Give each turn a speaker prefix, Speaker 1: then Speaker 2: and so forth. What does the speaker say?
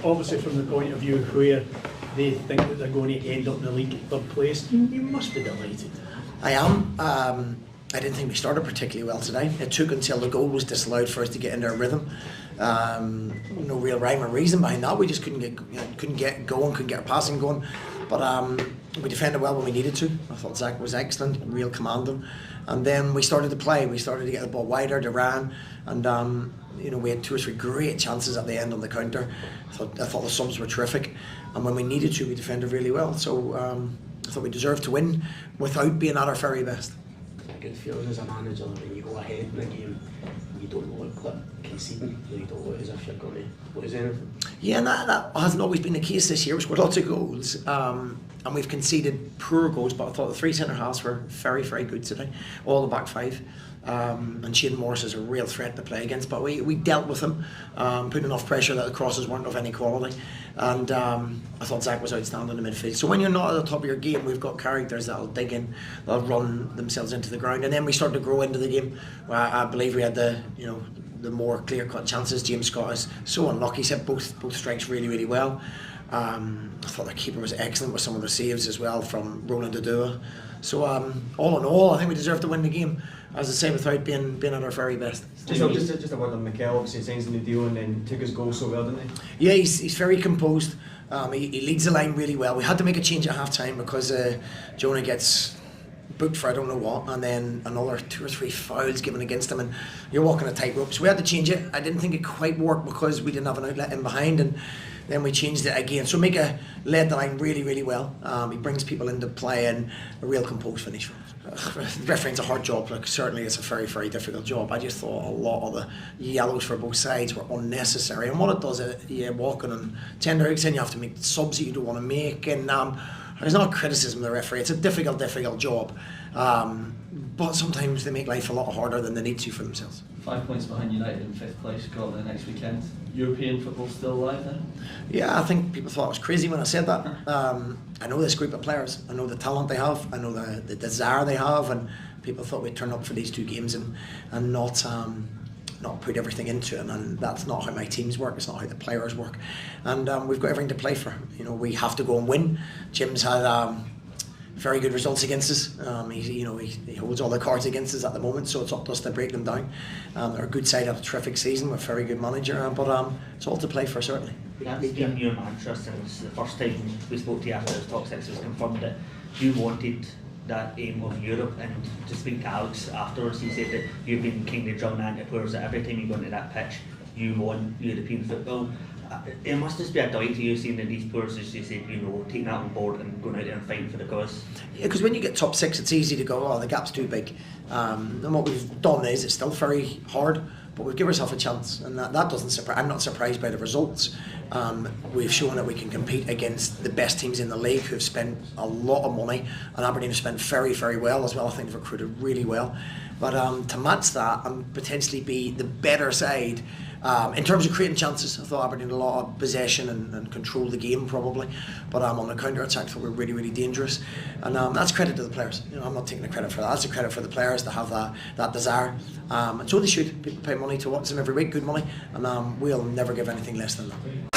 Speaker 1: obviously from the point of view where they think that they're going to end up in the league third place, you must be delighted.
Speaker 2: I am. I didn't think we started particularly well today. It took until the goal was disallowed for us to get into a rhythm. No real rhyme or reason behind that. We just couldn't get going, couldn't get our passing going. But we defended well when we needed to. I thought Zach was excellent, real commanding. And then we started to play. We started to get the ball wider, they ran, and we had 2 or 3 great chances at the end on the counter. I thought the subs were terrific, and when we needed to, we defended really well. So I thought we deserved to win without being at our very best.
Speaker 3: Good feeling as a manager when you go ahead in a game, you don't look like conceding, you don't look as if you're going to lose anything.
Speaker 2: Yeah, and that hasn't always been the case this year. We've scored lots of goals, and we've conceded poor goals, but I thought the 3 centre halves were very, very good today, all the back 5. And Shane Morris is a real threat to play against, but we dealt with him, putting enough pressure that the crosses weren't of any quality, and I thought Zach was outstanding in the midfield. So when you're not at the top of your game, we've got characters that'll dig in, they'll run themselves into the ground, and then we started to grow into the game. I believe we had the more clear-cut chances. James Scott is so unlucky. He's hit both strikes really, really well. I thought the keeper was excellent with some of the saves as well from Roland Adua. So all in all, I think we deserved to win the game, as I say, without being at our very best.
Speaker 4: Just a word on Mikel. Obviously he signs the new deal and then took his goal so well, didn't he?
Speaker 2: Yeah, he's very composed. He leads the line really well. We had to make a change at half time because Jonah gets booked for I don't know what, and then another 2 or 3 fouls given against him, and you're walking a tightrope. So we had to change it. I didn't think it quite worked because we didn't have an outlet in behind, and then we changed it again. So Mika led the line really, really well. He brings people into play and a real composed finish for us. Refereeing's a hard job. Like, certainly it's a very, very difficult job. I just thought a lot of the yellows for both sides were unnecessary, and what it does is walking on tender hooks, and you have to make subs that you don't want to make, and it's not criticism of the referee. It's a difficult job, but sometimes they make life a lot harder than they need to for themselves.
Speaker 5: 5 points behind United in 5th place, Scotland next weekend. European football still alive then?
Speaker 2: Yeah, I think people thought I was crazy when I said that. I know this group of players. I know the talent they have. I know the desire they have, and people thought we'd turn up for these 2 games and not put everything into it, and that's not how my teams work. It's not how the players work, and we've got everything to play for. We have to go and win. Jim's had very good results against us. He holds all the cards against us at the moment, so it's up to us to break them down. They're a good side, have a terrific season with a very good manager, but it's all to play for, certainly.
Speaker 6: That's been your mantra since the first time we spoke to you after the top 6 was confirmed that you wanted that aim of Europe, and to speak to Alex afterwards, he said that you've been kind of drilling into players that every time you go into that pitch you want European football. It must just be a delight to you seeing that these players, as you said, taking that on board and going out there and fighting for the cause.
Speaker 2: Yeah, because when you get top 6 it's easy to go, oh, the gap's too big, and what we've done is it's still very hard, but we've given ourselves a chance, and that doesn't surprise. I'm not surprised by the results. We've shown that we can compete against the best teams in the league who have spent a lot of money, and Aberdeen have spent very, very well as well. I think they've recruited really well, but to match that and potentially be the better side in terms of creating chances, I thought Aberdeen had a lot of possession and control the game probably, but on the counter attack I thought we were really, really dangerous, and that's credit to the players. I'm not taking the credit for that. That's a credit for the players to have that desire, and so they should. People pay money to watch them every week, good money, and we'll never give anything less than that.